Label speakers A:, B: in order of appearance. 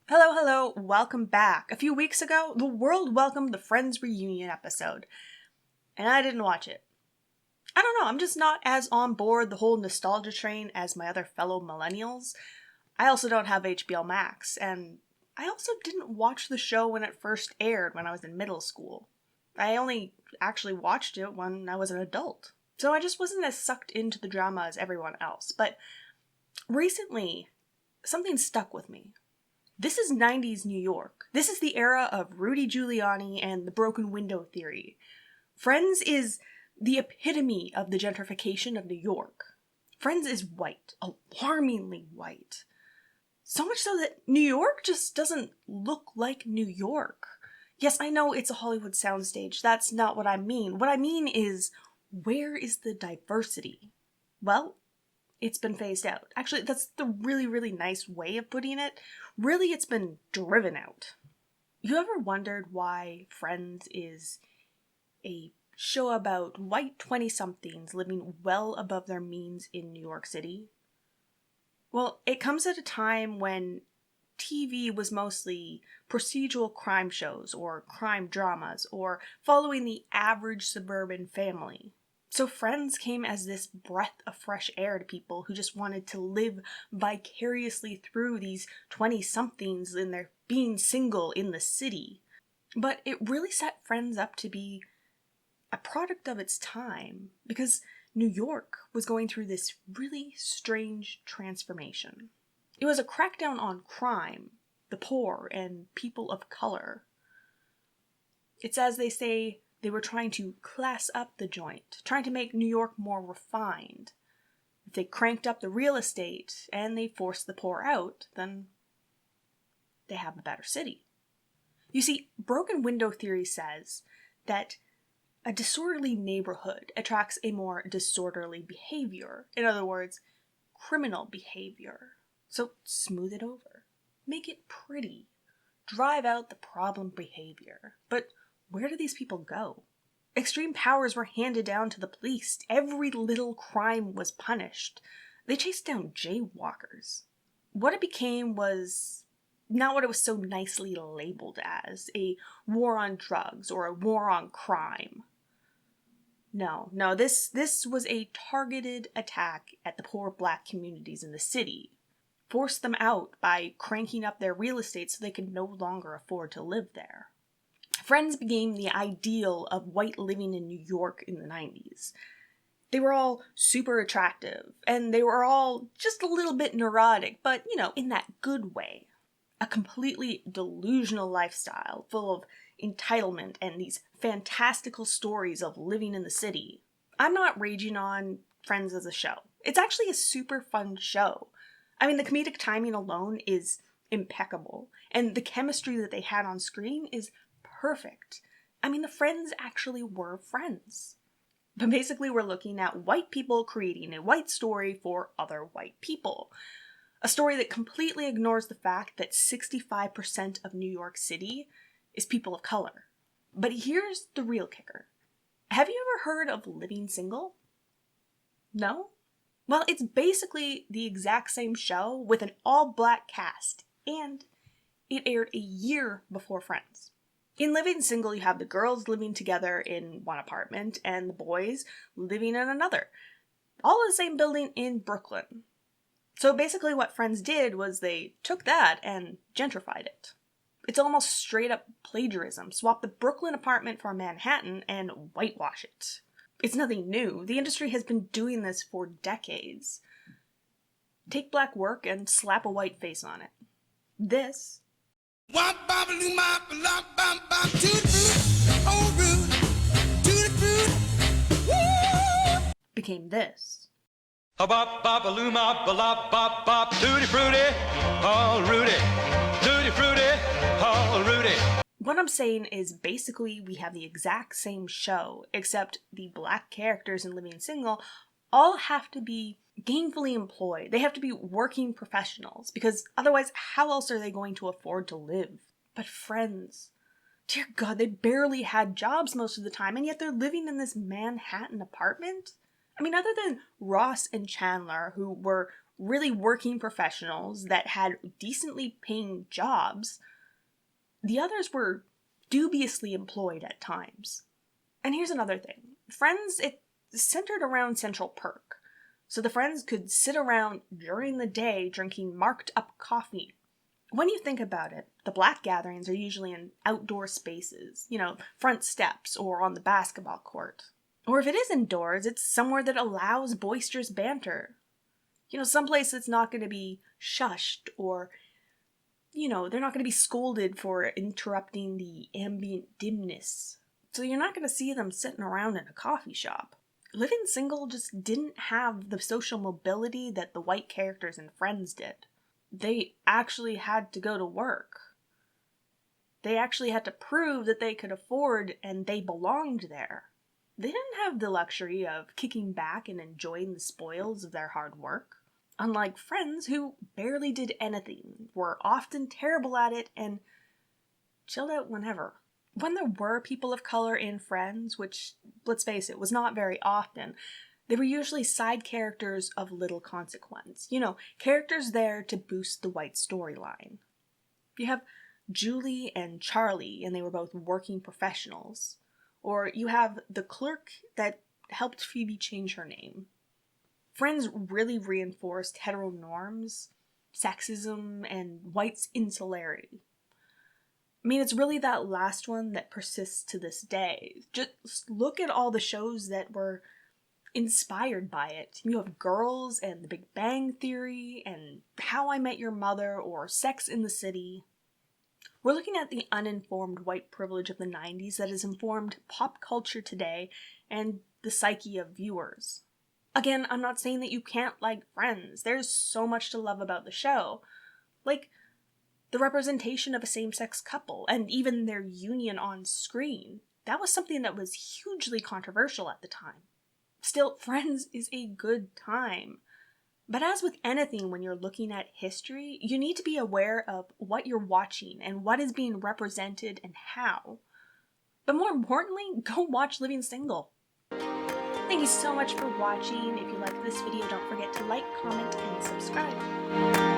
A: Hello, welcome back. A few weeks ago, the world welcomed the Friends reunion episode, and I didn't watch it. I don't know, I'm just not as on board the whole nostalgia train as my other fellow millennials. I also don't have HBO Max, and I also didn't watch the show when it first aired when I was in middle school. I only actually watched it when I was an adult. So I just wasn't as sucked into the drama as everyone else. But recently, something stuck with me. This is 90s New York. This is the era of Rudy Giuliani and the broken window theory. Friends is the epitome of the gentrification of New York. Friends is white, alarmingly white. So much so that New York just doesn't look like New York. Yes, I know it's a Hollywood soundstage. That's not what I mean. What I mean is, where is the diversity? Well, it's been phased out. Actually, that's the really nice way of putting it. Really, it's been driven out. You ever wondered why Friends is a show about white 20-somethings living well above their means in New York City? Well, it comes at a time when TV was mostly procedural crime shows or crime dramas or following the average suburban family. So Friends came as this breath of fresh air to people who just wanted to live vicariously through these 20-somethings in their being single in the city. But it really set Friends up to be a product of its time because New York was going through this really strange transformation. It was a crackdown on crime, the poor, and people of color. It's as they say, they were trying to class up the joint, trying to make New York more refined. If they cranked up the real estate and they forced the poor out, then they have a better city. You see, broken window theory says that a disorderly neighborhood attracts a more disorderly behavior. In other words, criminal behavior. So smooth it over. Make it pretty. Drive out the problem behavior. But where do these people go? Extreme powers were handed down to the police. Every little crime was punished. They chased down jaywalkers. What it became was not what it was so nicely labeled as, a war on drugs or a war on crime. No, this was a targeted attack at the poor black communities in the city. Forced them out by cranking up their real estate so they could no longer afford to live there. Friends became the ideal of white living in New York in the 90s. They were all super attractive, and they were all just a little bit neurotic, but, in that good way. A completely delusional lifestyle, full of entitlement and these fantastical stories of living in the city. I'm not raging on Friends as a show. It's actually a super fun show. I mean, the comedic timing alone is impeccable, and the chemistry that they had on screen is perfect. I mean, the friends actually were friends. But basically, we're looking at white people creating a white story for other white people. A story that completely ignores the fact that 65% of New York City is people of color. But here's the real kicker. Have you ever heard of Living Single? No? Well, it's basically the exact same show with an all-black cast, and it aired a year before Friends. In Living Single, you have the girls living together in one apartment and the boys living in another, all in the same building in Brooklyn. So basically what Friends did was they took that and gentrified it. It's almost straight up plagiarism. Swap the Brooklyn apartment for Manhattan and whitewash it. It's nothing new. The industry has been doing this for decades. Take black work and slap a white face on it. This became this.
B: Bop bop a loo mop a lop bop bop tutti frutti, all Rudy, tutti frutti, all Rudy.
A: What I'm saying is basically we have the exact same show, except the black characters in Living Single all have to be gainfully employed. They have to be working professionals, because otherwise how else are they going to afford to live? But Friends, dear God, they barely had jobs most of the time, and yet they're living in this Manhattan apartment? I mean, other than Ross and Chandler, who were really working professionals that had decently paying jobs. The others were dubiously employed at times. And here's another thing. Friends, it centered around Central Perk. So the friends could sit around during the day drinking marked up coffee. When you think about it, the black gatherings are usually in outdoor spaces, front steps or on the basketball court. Or if it is indoors, it's somewhere that allows boisterous banter. Someplace that's not going to be shushed or, they're not going to be scolded for interrupting the ambient dimness. So you're not going to see them sitting around in a coffee shop. Living single just didn't have the social mobility that the white characters in Friends did. They actually had to go to work. They actually had to prove that they could afford and they belonged there. They didn't have the luxury of kicking back and enjoying the spoils of their hard work. Unlike Friends, who barely did anything, were often terrible at it, and chilled out whenever. When there were people of color in Friends, which, let's face it, was not very often, they were usually side characters of little consequence. Characters there to boost the white storyline. You have Julie and Charlie, and they were both working professionals. Or you have the clerk that helped Phoebe change her name. Friends really reinforced hetero norms, sexism, and whites' insularity. It's really that last one that persists to this day. Just look at all the shows that were inspired by it. You have Girls and The Big Bang Theory and How I Met Your Mother or Sex in the City. We're looking at the uninformed white privilege of the 90s that has informed pop culture today and the psyche of viewers. Again, I'm not saying that you can't like Friends. There's so much to love about the show. Like the representation of a same-sex couple and even their union on screen. That was something that was hugely controversial at the time. Still, Friends is a good time. But as with anything when you're looking at history, you need to be aware of what you're watching and what is being represented and how. But more importantly, go watch Living Single. Thank you so much for watching. If you liked this video, don't forget to like, comment, and subscribe.